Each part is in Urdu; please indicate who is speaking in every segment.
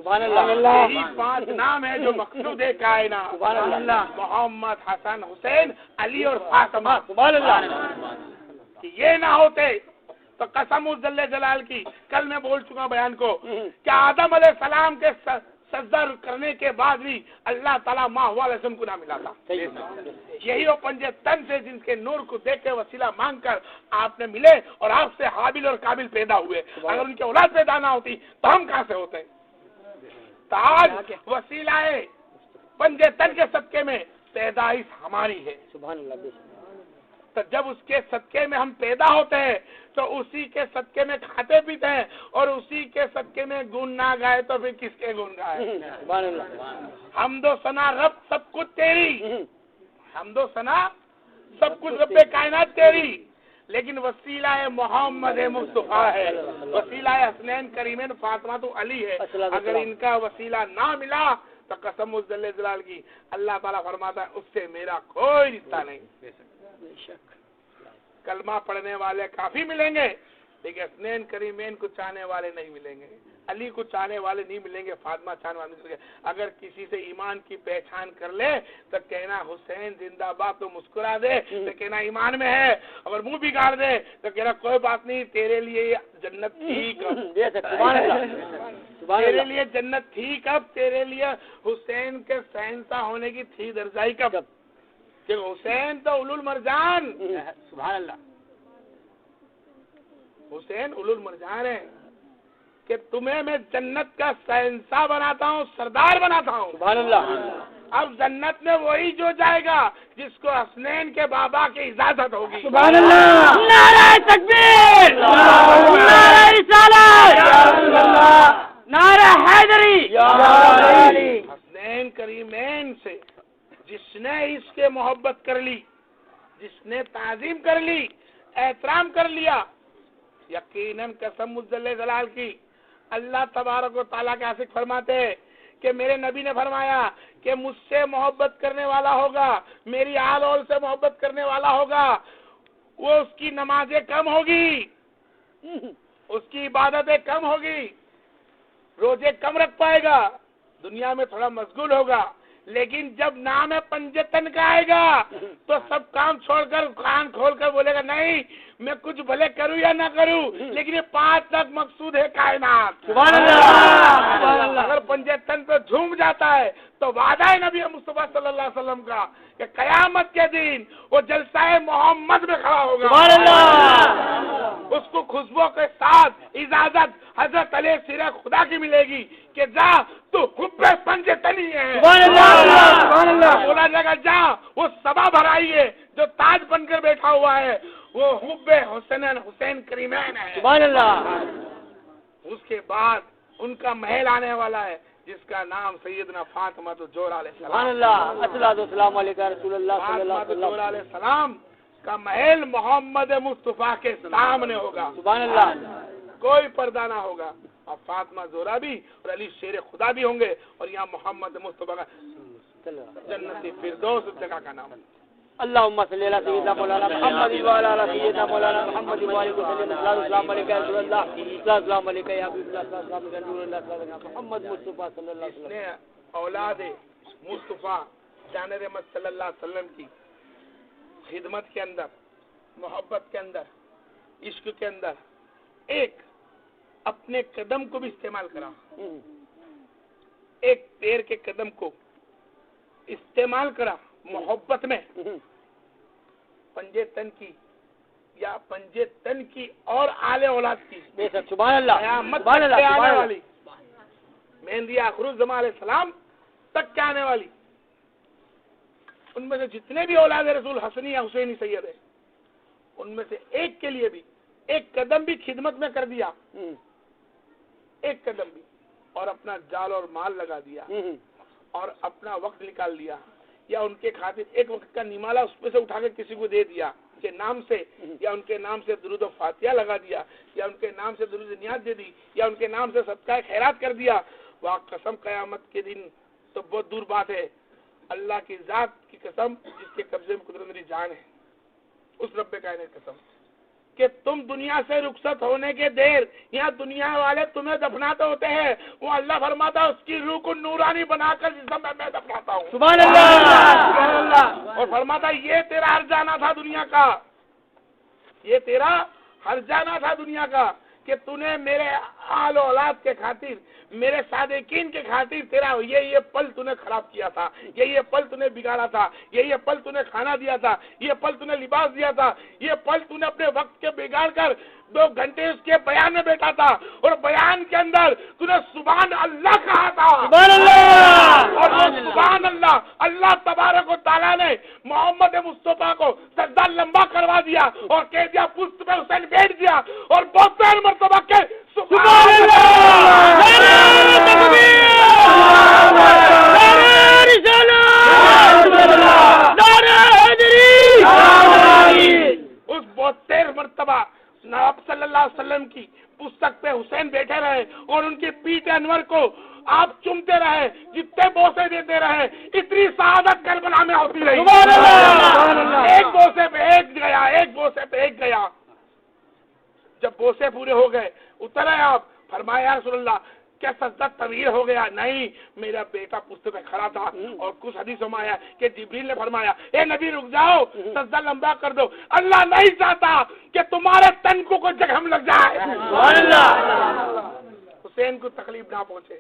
Speaker 1: سبحان اللہ.
Speaker 2: یہی 5 نام ہے جو مقصود ہے کائنات.
Speaker 1: سبحان اللہ.
Speaker 2: محمد، حسن، حسین، علی اور فاطمہ.
Speaker 1: سبحان اللہ.
Speaker 2: کہ یہ نہ ہوتے تو قسم اس جل جلال کی، کل میں بول چکا بیان کو کہ آدم علیہ السلام کے سجدہ کرنے کے بعد بھی اللہ تعالیٰ ماہ والے سے ان کو نہ ملا تھا. یہی وہ پنجے تن سے جن کے نور کو دیکھ کے وسیلہ مانگ کر آپ نے ملے اور آپ سے حابل اور قابل پیدا ہوئے. اگر ان کی اولاد پیدا نہ ہوتی تو ہم کہاں سے ہوتے؟ تو آج وسیلہ پنجے تن کے صدقے میں پیدائش ہماری ہے.
Speaker 1: سبحان اللہ.
Speaker 2: تو جب اس کے صدقے میں ہم پیدا ہوتے ہیں تو اسی کے صدقے میں کھاتے پیتے ہیں اور اسی کے صدقے میں گن نہ گائے تو پھر کس کے گن گائے؟
Speaker 1: سبحان اللہ.
Speaker 2: حمد و ثنا رب سب کچھ تیری، حمد و ثنا سب کچھ رب کائنات تیری، لیکن وسیلہ محمد مصطفیٰ ہے، وسیلہ حسنین کریمین فاطمہ تو علی ہے. اگر ان کا وسیلہ نہ ملا تو قسم اس جل جلال کی، اللہ تعالیٰ فرماتا ہے اس سے میرا کوئی رشتہ نہیں. کلمہ پڑھنے والے کافی ملیں گے لیکن حسنین کریمین کو چاہنے والے نہیں ملیں گے، علی کو چاہنے والے نہیں ملیں گے، فاطمہ چاہنے والے نہیں ملیں گے. اگر کسی سے ایمان کی پہچان کر لے تو کہنا حسین زندہ باد تو مسکرا دے تو کہنا ایمان میں ہے، اگر منہ بگاڑ دے تو کہنا کوئی بات نہیں، تیرے لیے جنت تھی کب، تیرے لیے جنت تھی کب، تیرے لیے حسین کے شہنشاہ ہونے کی تھی درجائی کب، کہ حسین تو اولو المرجان.
Speaker 1: سبحان اللہ.
Speaker 2: حسین اولو المرجان ہے کہ تمہیں میں جنت کا شہنشاہ بناتا ہوں، سردار بناتا ہوں.
Speaker 1: سبحان اللہ.
Speaker 2: اب جنت میں وہی جو جائے گا جس کو حسنین کے بابا کی اجازت ہوگی.
Speaker 1: سبحان اللہ. نعرہ تکبیر، نعرہ رسالت، نعرہ حیدری.
Speaker 2: حسنین کریمین سے جس نے اس کے محبت کر لی، جس نے تعظیم کر لی، احترام کر لیا، یقیناً قسم جل جلال کی اللہ تبارک و تعالیٰ کے عاشق فرماتے ہیں کہ میرے نبی نے فرمایا کہ مجھ سے محبت کرنے والا ہوگا، میری آل اول سے محبت کرنے والا ہوگا، وہ اس کی نمازیں کم ہوگی، اس کی عبادتیں کم ہوگی، روزے کم رکھ پائے گا، دنیا میں تھوڑا مشغول ہوگا، لیکن جب نام پنجے تن کا آئے گا تو سب کام چھوڑ کر کان کھول کر بولے گا نہیں میں کچھ بھلے کروں یا نہ کروں، لیکن یہ 5 تک مقصود ہے کائنات.
Speaker 1: سبحان اللہ.
Speaker 2: اگر پنجے تن پہ جھوم جاتا ہے تو وعدہ ہے نبی مصطفیٰ صلی اللہ علیہ وسلم کا کہ قیامت کے دن وہ جلسہ محمد میں کھڑا ہوگا.
Speaker 1: سبحان اللہ.
Speaker 2: اس کو خوشبو کے ساتھ اجازت حضرت علی سیرہ خدا کی ملے گی کہ جا تو حب پنجے تنی ہے.
Speaker 1: سبحان اللہ.
Speaker 2: بولا جائے گا جا وہ سبا بھرائی ہے جو تاج بن کر بیٹھا ہوا ہے وہ حب حسین کریمین ہے.
Speaker 1: سبحان اللہ.
Speaker 2: اس کے بعد ان کا محل آنے والا ہے جس کا نام سیدنا فاطمہ الزہرا علیہ السلام.
Speaker 1: سبحان اللہ. السلام علیکم رسول اللہ صلی اللہ
Speaker 2: فاطمہ
Speaker 1: علیہ وسلم.
Speaker 2: الزہرا علیہ السلام کا محل محمد مصطفیٰ کے سامنے ہوگا.
Speaker 1: سبحان اللہ.
Speaker 2: کوئی پردہ نہ ہوگا. اور فاطمہ زہرا بھی اور علی شیر خدا بھی ہوں گے اور یہاں محمد مصطفیٰ کا جنتی فردوس اس جگہ کا نام.
Speaker 1: اللهم صل على سيدنا مولانا محمد وعلى آل سيدنا مولانا محمد وعلى آله وسلم. السلام علیکم یا رسول اللہ، السلام علیکم یا حبیب اللہ، السلام علیکم نور اللہ، محمد مصطفیٰ صلی اللہ علیہ وسلم.
Speaker 2: نے اولاد مصطفیٰ جان رحمت صلی اللہ علیہ وسلم کی خدمت کے اندر، محبت کے اندر، عشق کے اندر ایک اپنے قدم کو بھی استعمال کرا، ایک پیر کے قدم کو استعمال کرا محبت میں پنجے تن کی یا پنجے تن کی اور آل اولاد کی.
Speaker 1: سبحان اللہ.
Speaker 2: قیامت
Speaker 1: سبحان
Speaker 2: تک
Speaker 1: اللہ.
Speaker 2: آنے والی مہندی آخر الزمان علیہ السلام تک کیا آنے والی ان میں سے جتنے بھی اولاد رسول حسنی یا حسینی سید ہے ان میں سے ایک کے لیے بھی ایک قدم بھی خدمت میں کر دیا، ایک قدم بھی، اور اپنا جال اور مال لگا دیا اور اپنا وقت نکال دیا یا ان کے خاطر ایک وقت کا نمالہ اس پہ سے اٹھا کے کسی کو دے دیا کے نام سے یا ان کے نام سے درود و فاتحہ لگا دیا یا ان کے نام سے درود نیاز دے دی یا ان کے نام سے صدقہ خیرات کر دیا، وہ قسم قیامت کے دن تو بہت دور بات ہے، اللہ کی ذات کی قسم جس کے قبضے میں قدرت میری جان ہے، اس رب کائنات قسم کہ تم دنیا سے رخصت ہونے کے دیر یہاں دنیا والے تمہیں دفناتے ہوتے ہیں، وہ اللہ فرماتا ہے اس کی روح کو نورانی بنا کر جسم میں دفناتا ہوں.
Speaker 1: سبحان اللہ.
Speaker 2: اور فرماتا ہے یہ تیرا ہر جانا تھا دنیا کا، یہ تیرا ہر جانا تھا دنیا کا کہ تو نے میرے آل اولاد کے خاطر، میرے صادقین کے خاطر تیرا یہ پل تو نے خراب کیا تھا، یہ پل تو نے بگاڑا تھا، یہ پل تو نے کھانا دیا تھا، یہ پل تو نے لباس دیا تھا، یہ پل تو نے اپنے وقت کے بگاڑ کر 2 گھنٹے اس کے بیان میں بیٹھا تھا، اور بیان کے اندر تو نے سبحان اللہ کہا تھا.
Speaker 1: سبحان اللہ.
Speaker 2: اور وہ سبحان اللہ، اللہ تبارک و تعالیٰ نے محمد مصطفیٰ کو سجدہ لمبا کروا دیا اور کہہ دیا پشت پہ حسین بیٹھ دیا، اور بہت ساری مرتبہ کے
Speaker 1: سبحان اللہ. نعرہ تکبیر، نعرہ رسالت، نعرہ حیدری.
Speaker 2: اس 72 مرتبہ نبی صلی اللہ علیہ وسلم کی پستک پہ حسین بیٹھے رہے اور ان کی پیٹ انور کو آپ چومتے رہے، جتنے بوسے دیتے رہے، اتنی سعادت کربلا میں ہوتی رہی.
Speaker 1: سبحان اللہ.
Speaker 2: ایک بوسے پہ ایک گیا، ایک بوسے پہ ایک گیا. جب بوسے پورے ہو گئے اتر آئے آپ، فرمایا یا رسول اللہ کیا سجدہ طویل ہو گیا؟ نہیں، میرا بیٹا پشت پہ کھڑا تھا. اور کچھ حدیثوں میں آیا کہ جبریل نے فرمایا اے نبی رک جاؤ، سجدہ لمبا کر دو، اللہ نہیں چاہتا کہ تمہارے تن کو کوئی زخم لگ جائے.
Speaker 1: سبحان اللہ.
Speaker 2: حسین کو تکلیف نہ پہنچے.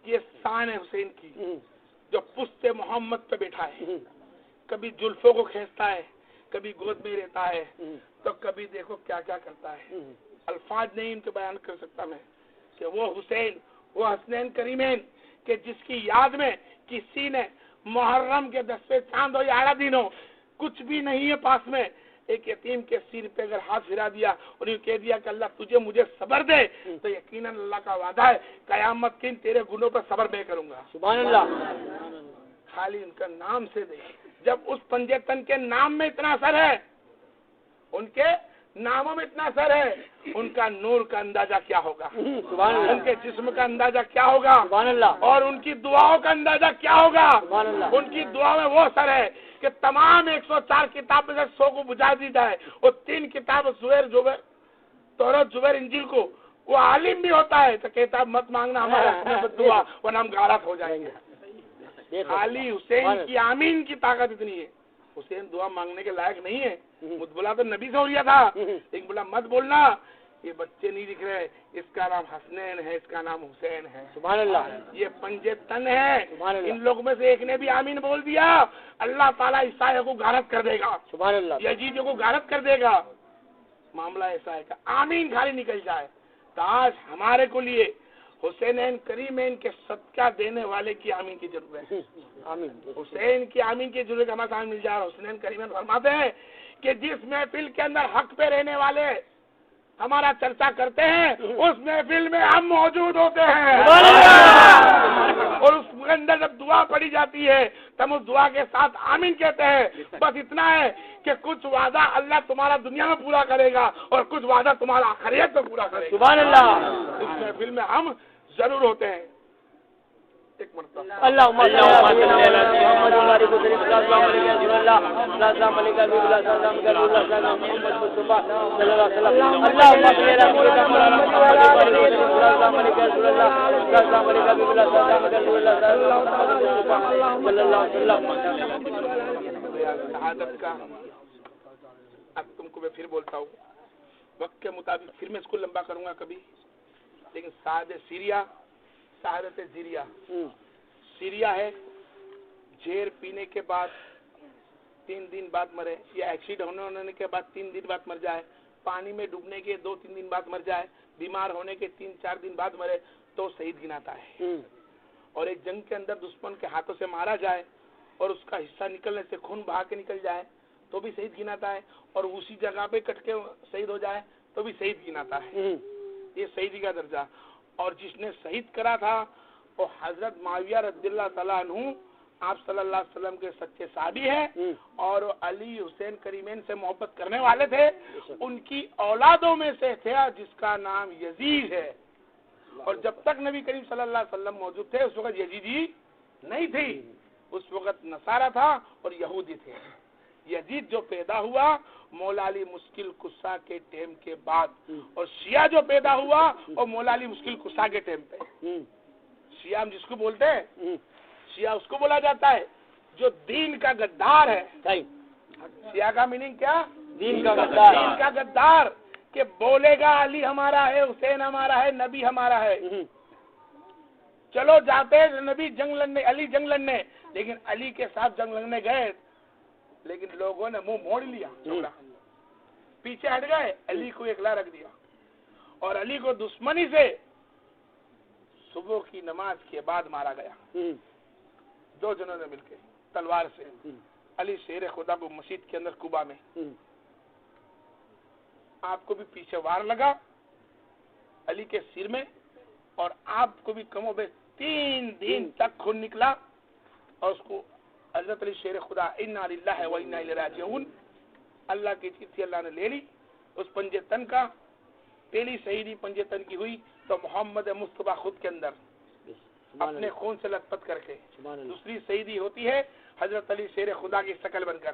Speaker 2: یہ شان ہے حسین کی، جو پشت محمد پہ بیٹھا ہے. کبھی زلفوں کو کھینچتا ہے، کبھی گود میں لیتا ہے، تو کبھی دیکھو کیا کیا کرتا ہے. الفاظ نہیں ان کے بیان کر سکتا میں کہ وہ حسین، وہ حسنین کریمین کہ جس کی یاد میں کسی نے محرم کے 10ویں چاند ہو یا 11 دن ہو، کچھ بھی نہیں ہے پاس میں، ایک یتیم کے سر پہ اگر ہاتھ پھرا دیا اور یہ کہہ دیا کہ اللہ تجھے مجھے صبر دے، تو یقیناً اللہ کا وعدہ ہے قیامت کے دن تیرے گناہوں پر صبر میں کروں گا.
Speaker 1: سبحان اللہ.
Speaker 2: خالی ان کا نام سے دے. جب اس پنجے تن کے نام میں اتنا اثر ہے، ان کے ناموں میں اتنا اثر ہے، ان کا نور کا اندازہ کیا ہوگا،
Speaker 1: سبحان اللہ.
Speaker 2: ان کے جسم کا اندازہ کیا ہوگا،
Speaker 1: سبحان اللہ.
Speaker 2: اور ان کی دعاؤں کا اندازہ کیا ہوگا.
Speaker 1: سبحان اللہ.
Speaker 2: ان کی دعا میں وہ اثر ہے کہ تمام 104 کتاب میں سے 100 کو بجھا دی جائے، اور 3 کتاب زبیر توراۃ زبیر انجیل کو وہ عالم بھی ہوتا ہے تو کہتا مت مانگنا ہمارا دعا ورنہ ہم غارت ہو جائیں گے. خالی حسین کی آمین کی طاقت اتنی ہے. حسین دعا مانگنے کے لائق نہیں ہے. مت بولا تو نبی سے ہو رہا تھا، ایک بولا مت بولنا، یہ بچے نہیں دکھ رہے، اس کا نام حسنین ہے، اس کا نام حسین ہے.
Speaker 1: سبحان اللہ.
Speaker 2: یہ پنجے تن ہے.
Speaker 1: سبحان اللہ.
Speaker 2: ان لوگوں میں سے ایک نے بھی آمین بول دیا، اللہ تعالیٰ عیسائی کو غارت کر دے گا،
Speaker 1: سبحان اللہ.
Speaker 2: یزیدیوں کو غارت کر دے گا. معاملہ ایسا ہے کہ آمین خالی نکل جائے. تو آج ہمارے کو لیے حسینین کریمین کے صدقہ دینے والے کی آمین کی ضرورت ہے.
Speaker 1: آمین.
Speaker 2: حسین کی آمین کی ضرورت ہمارے سامنے مل جائے. اور حسینین کریمین فرماتے ہیں کہ جس محفل کے اندر حق پہ رہنے والے ہمارا چرچا کرتے ہیں، اس محفل میں ہم موجود ہوتے ہیں. اور اس کے اندر جب دعا پڑھی جاتی ہے تو ہم اس دعا کے ساتھ آمین کہتے ہیں. بس اتنا ہے کہ کچھ وعدہ اللہ تمہارا دنیا میں پورا کرے گا اور کچھ وعدہ تمہارا آخرت میں پورا کرے گا.
Speaker 1: سبحان اللہ.
Speaker 2: اس محفل میں ہم ضرور ہوتے ہیں. ایک مرتبہ
Speaker 1: اللهم صل على محمد وعلى ال محمد. السلام علیکم رسول اللہ، السلام علیکم حبیب اللہ، السلام علیکم رسول اللہ محمد مصطفیٰ صلی اللہ علیہ وسلم. اللهم صل على محمد وعلى ال محمد. السلام علیکم رسول اللہ، السلام علیکم حبیب اللہ، السلام علیکم رسول اللہ محمد مصطفیٰ صلی اللہ علیہ وسلم.
Speaker 2: شہادت کا اب تم کو میں پھر بولتا ہوں، وقت کے مطابق پھر میں اس کو لمبا کروں گا کبھی، لیکن شہادت زیریا سیریا ہے. زہر پینے کے بعد 3 دن بعد مرے، یا ایکسیڈنٹ ہونے کے بعد 3 دن بعد مر جائے، پانی میں ڈوبنے کے 2-3 دن بعد مر جائے، بیمار ہونے کے 3-4 دن بعد مرے تو شہید گناتا ہے. اور ایک جنگ کے اندر دشمن کے ہاتھوں سے مارا جائے اور اس کا حصہ نکلنے سے خون بہا کے نکل جائے تو بھی شہید گناتا ہے. اور اسی جگہ پہ کٹ کے شہید ہو جائے تو بھی شہید گناتا ہے. یہ شہیدی کا درجہ. اور جس نے شہید کرا تھا وہ حضرت معاویہ رضی اللہ تعالیٰ عنہ آپ صلی اللہ علیہ وسلم کے سچے صحابی ہیں اور علی حسین کریمین سے محبت کرنے والے تھے. ان کی اولادوں میں سے تھے جس کا نام یزید ہے. اور جب تک نبی کریم صلی اللہ علیہ وسلم موجود تھے اس وقت یزیدی نہیں تھی، اس وقت نصارہ تھا اور یہودی تھے. یزید جو پیدا ہوا مولا علی مشکل کشا کے ٹائم کے بعد، اور شیعہ جو پیدا ہوا وہ مولا علی مشکل کشا کے ٹائم پہ. شیعہ ہم جس کو بولتے ہیں، شیعہ اس کو بولا جاتا ہے جو دین کا غدار ہے. شیعہ کا میننگ کیا؟
Speaker 1: دین کا غدار.
Speaker 2: دین کا غدار، کہ بولے گا علی ہمارا ہے، حسین ہمارا ہے، نبی ہمارا ہے. چلو جاتے ہیں نبی جنگ لڑنے، علی جنگ لڑنے، لیکن علی کے ساتھ جنگ لڑنے گئے لیکن لوگوں نے منہ موڑ لیا، پیچھے ہٹ گئے، علی کو اکلا رکھ دیا. اور علی کو دشمنی سے صبح کی نماز کے بعد مارا گیا، دو جنوں نے مل کے تلوار سے. علی شیر خدا کو مسجد کے اندر کوبا میں، آپ کو بھی پیچھے وار لگا علی کے سر میں، اور آپ کو بھی کم و بیش 3 دن تک خون نکلا. اور اس کو حضرت علی شیر خدا انا للہ و انا الیہ راجعون، اللہ کی چیز تھی، اللہ نے لے لی. اس پنجے تن کا پہلی شہیدی پنجے تن کی ہوئی تو محمد مصطفیٰ خود کے اندر اپنے خون سے لت پت کر کے. دوسری شہیدی ہوتی ہے حضرت علی شیر خدا کی شکل بن کر.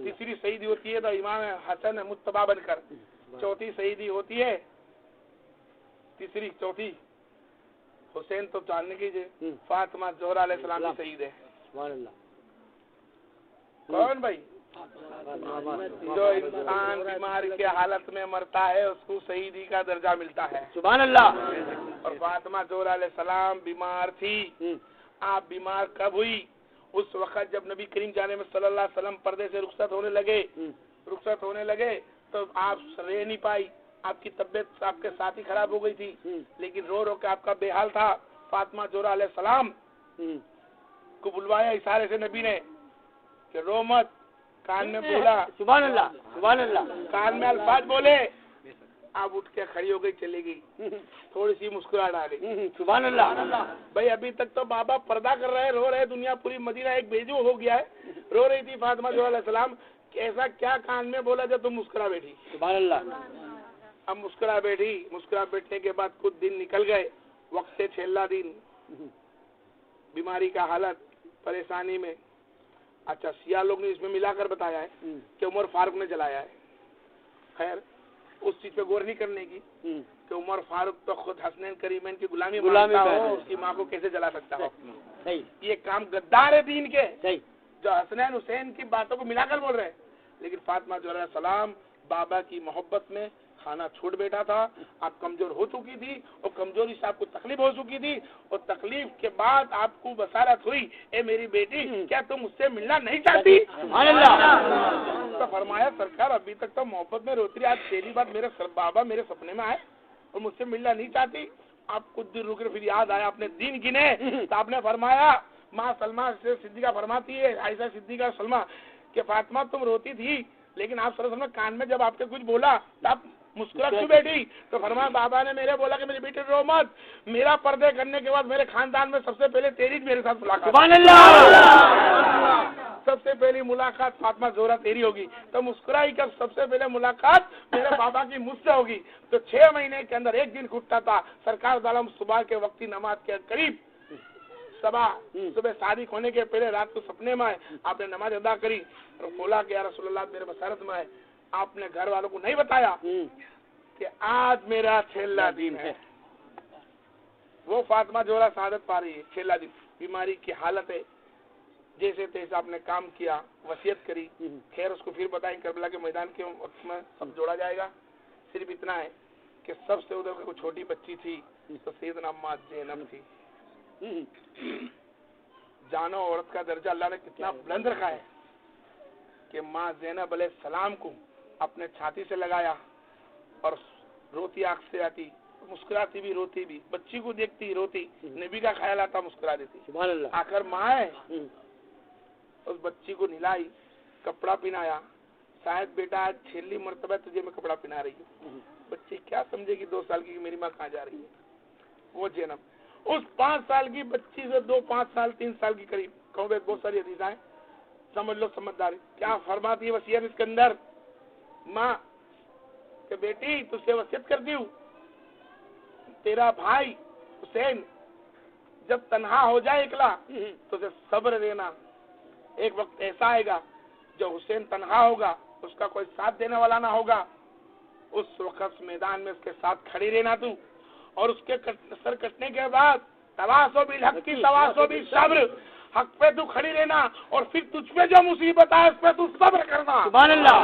Speaker 2: تیسری شہیدی ہوتی ہے تو امام حسن مصطفیٰ بن کر. چوتھی شہیدی ہوتی ہے چوتھی حسین تو جاننے کیجیے، فاطمہ زہرا علیہ السلام کی شہید ہے. کون بھائی؟ جو انسان بیمار کی حالت میں مرتا ہے اس کو شہیدی کا درجہ ملتا ہے.
Speaker 1: سبحان اللہ.
Speaker 2: اور فاطمہ زہرا علیہ السلام بیمار تھی. آپ بیمار کب ہوئی؟ اس وقت جب نبی کریم جانے میں صلی اللہ علیہ وسلم پردے سے رخصت ہونے لگے تو آپ رہ نہیں پائی، آپ کی طبیعت آپ کے ساتھ ہی خراب ہو گئی تھی، لیکن رو رو کے آپ کا بے حال تھا. فاطمہ زہرا علیہ السلام کو بلوایا اشارے سے نبی نے کہ رو مت. کان میں بولا،
Speaker 1: سبحان اللہ سبحان اللہ،
Speaker 2: کان میں الفاظ بولے، آپ اٹھ کے کھڑی ہو گئی، چلے گئی، تھوڑی سی مسکراہٹ آ گئی.
Speaker 1: سبحان اللہ.
Speaker 2: بھائی ابھی تک تو بابا پردہ کر رہے، رو رہے، دنیا پوری مدینہ ایک بیجو ہو گیا ہے، رو رہی تھی فاطمہ زہرا علیہ السلام کہ ایسا کیا کان میں بولا جب تم مسکرا بیٹھی.
Speaker 1: سبحان اللہ.
Speaker 2: اب مسکرا بیٹھنے کے بعد کچھ دن نکل گئے، وقت سے 16 دن بیماری کا حالت، پریشانی میں. اچھا سیاہ لوگ نے اس میں ملا کر بتایا ہے کہ عمر فاروق نے جلایا ہے. خیر اس چیز پہ غور نہیں کرنے کی کہ عمر فاروق تو خود حسنین کریمین کی غلامی مانتا ہو، اس کی ماں کو کیسے جلا سکتا ہو. یہ کام غدار ہے دین کے، جو حسنین حسین کی باتوں کو ملا کر بول رہے ہیں. لیکن فاطمہ زہرا علیہ السلام بابا کی محبت میں کھانا چھوڑ بیٹھا تھا. آپ کمزور ہو چکی تھی اور کمزوری سے آپ کو تکلیف ہو چکی تھی، اور تکلیف کے بعد آپ کو بصارت ہوئی، اے میری بیٹی کیا تم مجھ سے ملنا نہیں چاہتی؟
Speaker 1: سبحان اللہ.
Speaker 2: تو فرمایا سرکار ابھی تک تو محبت میں روتی رہی، آج پہلی بار میرے بابا میرے سپنے میں آئے اور مجھ سے ملنا نہیں چاہتی. آپ کچھ دیر رکے، پھر یاد آیا اپنے دین گنے تو آپ نے فرمایا، ماں سلمہ سے صدیقہ فرماتی ہے، عائشہ صدیقہ سلمہ کہ فاطمہ تم روتی تھی لیکن آپ صلی اللہ علیہ وسلم کان میں جب آپ کے کچھ بولا تو آپ مسکرا کیوں بیٹھی؟ تو فرمایا بابا نے میرے بولا کہ میری بیٹی رو مت، میرا پردے کرنے کے بعد میرے خاندان میں سب سے پہلے تیری میرے ساتھ ملاقات.
Speaker 1: سبحان اللہ.
Speaker 2: سب سے پہلی ملاقات فاطمہ زہرا تیری ہوگی. تو مسکرائی کب؟ سب سے پہلے ملاقات میرے بابا کی مجھ سے ہوگی. تو 6 مہینے کے اندر ایک دن کھٹتا تھا سرکار عالم صبح کے وقتی نماز کے قریب صبح صادق ہونے کے پہلے رات کو سپنے میں آئے، آپ نے نماز ادا کری اور بولا کہ یا رسول اللہ میرے بصارت میں ہے. آپ نے گھر والوں کو نہیں بتایا کہ آج میرا 6 دن ہے. وہ فاطمہ زہرا شہادت پا رہی ہے، 6 دن بیماری کی حالت ہے. جیسے تیسے آپ نے کام کیا، وصیت کری. خیر اس کو پھر بتائیں کربلا کے میدان کے وقت میں سب جوڑا جائے گا. صرف اتنا ہے کہ سب سے ادھر کوئی چھوٹی بچی تھی تو سیدنا اماں زینب تھی. جانو عورت کا درجہ اللہ نے کتنا بلند رکھا ہے کہ ماں زینب علیہ السلام کو اپنے چھاتی سے لگایا اور روتی آنکھ سے آتی، مسکراتی بھی روتی بھی، بچی کو دیکھتی روتی، نبی کا خیال آتا مسکرا دیتی.
Speaker 1: سبحان اللہ.
Speaker 2: آخر ماں ہے، اس بچی کو نلائی، کپڑا پہنایا. شاید بیٹا آج 6 مرتبہ تجھے میں کپڑا پہنا رہی ہوں. بچی کیا سمجھے گی 2 سال کی کہ میری ماں کہاں جا رہی ہے؟ وہ زینب اس 5 سال کی بچی سے 2 5 سال 3 سال کی قریب کہوں گے. بہت ساری حدیثیں ہیں، سمجھ لو سمجھداری. کیا فرماتی ہے وصیت اس کے اندر؟ ماں کہ بیٹی تجھے وصیت کر دیوں، تیرا بھائی حسین جب تنہا ہو جائے اکلا تو اسے صبر دینا. ایک وقت ایسا آئے گا جو حسین تنہا ہوگا، اس کا کوئی ساتھ دینے والا نہ ہوگا، اس وقت میدان میں اس کے ساتھ کھڑی رہنا تو، اور اس کے سر کٹنے کے بعد تواصو بالحق کی تواصو بالصبر، حق پہ تو کھڑی رہنا، اور پھر تجھ پہ جو مصیبت آئے اس پہ تو صبر کرنا.
Speaker 1: سبحان اللہ.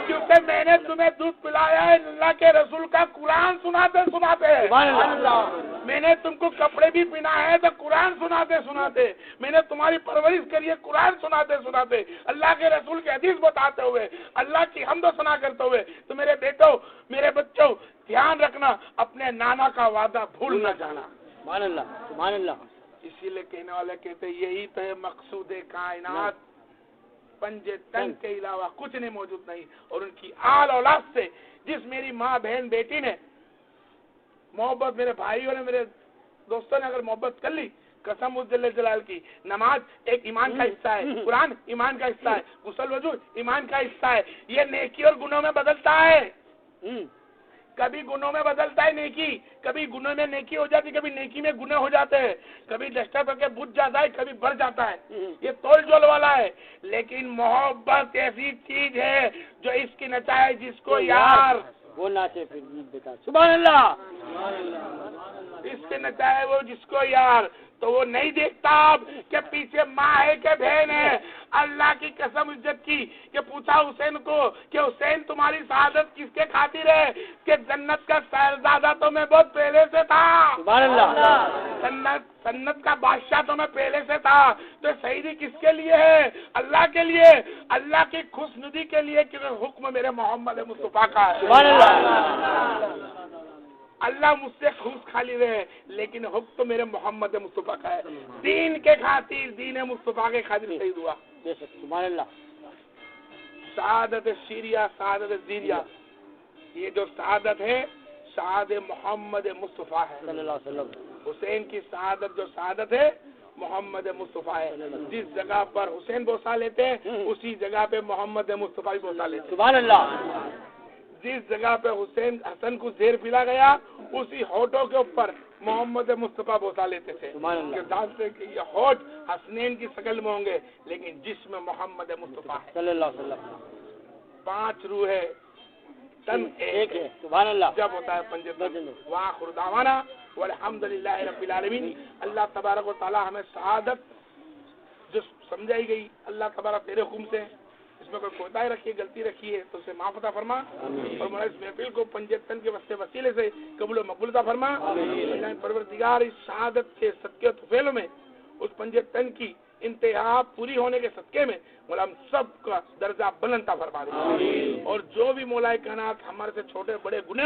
Speaker 2: کیونکہ میں نے تمہیں دودھ پلایا ہے اللہ کے رسول کا قرآن سناتے سناتے.
Speaker 1: سبحان اللہ.
Speaker 2: میں نے تم کو کپڑے بھی پہنائے ہیں تو قرآن سناتے سناتے. میں نے تمہاری پرورش کری ہے قرآن سناتے سناتے، اللہ کے رسول کے حدیث بتاتے ہوئے، اللہ کی حمد و ثنا کرتے ہوئے. تو میرے بیٹوں، میرے بچوں، دھیان رکھنا، اپنے نانا کا وعدہ بھول نہ جانا.
Speaker 1: سبحان اللہ. سبحان اللہ.
Speaker 2: اسی لیے کہنے والے کہتے یہی تو ہے مقصود کائنات، پنجے تن کے علاوہ کچھ نہیں موجود نہیں. اور ان کی آل اولاد سے جس میری ماں بہن بیٹی نے محبت، میرے بھائیوں نے، میرے دوستوں نے اگر محبت کر لی، قسم اس جل جلال کی، نماز ایک ایمان کا حصہ ہے، قرآن ایمان کا حصہ ہے، غسل وضو ایمان کا حصہ ہے. یہ نیکی اور گناہوں میں بدلتا ہے. کبھی گناہوں میں بدلتا ہے نیکی، کبھی گناہ میں نیکی ہو جاتی، کبھی نیکی میں گناہ ہو جاتے ہیں، کبھی ڈسٹرب کر کے بجھ جاتا ہے، کبھی بڑھ جاتا ہے. یہ تول جول والا ہے. لیکن محبت ایسی چیز ہے جو اس کی نچائے جس کو یار،
Speaker 1: وہ ناچے پھر بیٹا. سبحان اللہ.
Speaker 2: اس کے نچائے وہ جس کو یار. تو وہ نہیں دیکھتا اب کہ پیچھے ماں ہے کہ بہن ہے. اللہ کی قسم عزت کی کہ پوچھا حسین کو کہ حسین تمہاری شہادت کس کے خاطر ہے؟ کہ جنت کا شہزادہ تو میں بہت پہلے سے تھا.
Speaker 1: سبحان اللہ.
Speaker 2: سنت کا بادشاہ تو میں پہلے سے تھا. تو شہیدی کس کے لیے ہے؟ اللہ کے لیے، اللہ کی خوش ندی کے لیے، کہ حکم میرے محمد مصطفیٰ کا ہے.
Speaker 1: سبحان اللہ.
Speaker 2: اللہ مجھ سے خوش خالی رہے، لیکن حکم تو میرے محمد مصطفیٰ کا ہے. دین کے خاطر، دین مصطفیٰ کے خاطر شہید ہوا.
Speaker 1: سبحان اللہ.
Speaker 2: شہادت سیریا، شہادت زیریا، یہ جو شہادت ہے شہادت محمد مصطفیٰ ہے
Speaker 1: صلی اللہ علیہ وسلم.
Speaker 2: حسین کی شہادت جو شہادت ہے محمد مصطفیٰ ہے. جس جگہ پر حسین بوسہ لیتے ہیں اسی جگہ پہ محمد مصطفیٰ بھی بوسہ لیتے ہیں.
Speaker 1: سبحان اللہ.
Speaker 2: جس جگہ پہ حسن کو زہر پلا گیا اسی ہونٹوں کے اوپر محمد مصطفیٰ بوسہ لیتے تھے. جانتے کہ یہ ہونٹ حسنین کی شکل میں ہوں گے لیکن جسم محمد مصطفیٰ ہے
Speaker 1: صلی اللہ علیہ وسلم.
Speaker 2: 5 روح ہے، تن ایک ہے.
Speaker 1: سبحان اللہ.
Speaker 2: جب ہوتا ہے پنجتن. وآخر دعوانا والحمدللہ رب العالمین. اللہ تبارک و تعالی ہمیں شہادت جو سمجھائی گئی اللہ تبارک تیرے حکم سے، اس میں کوئی کوتاہی رکھی ہے، غلطی رکھی ہے تو اسے معاف عطا فرما، اور مولا اس محفل کو پنجتن کے وسیلے سے قبول و مقبول عطا فرما. اللہ پروردگار اس شہادت کے صدقے طفیل میں اس پنجتن کی انتہا پوری ہونے کے صدقے میں مولا ہم سب کا درجہ بلند عطا فرما دے. اور جو بھی مولا کائنات ہمارے سے چھوٹے بڑے گناہ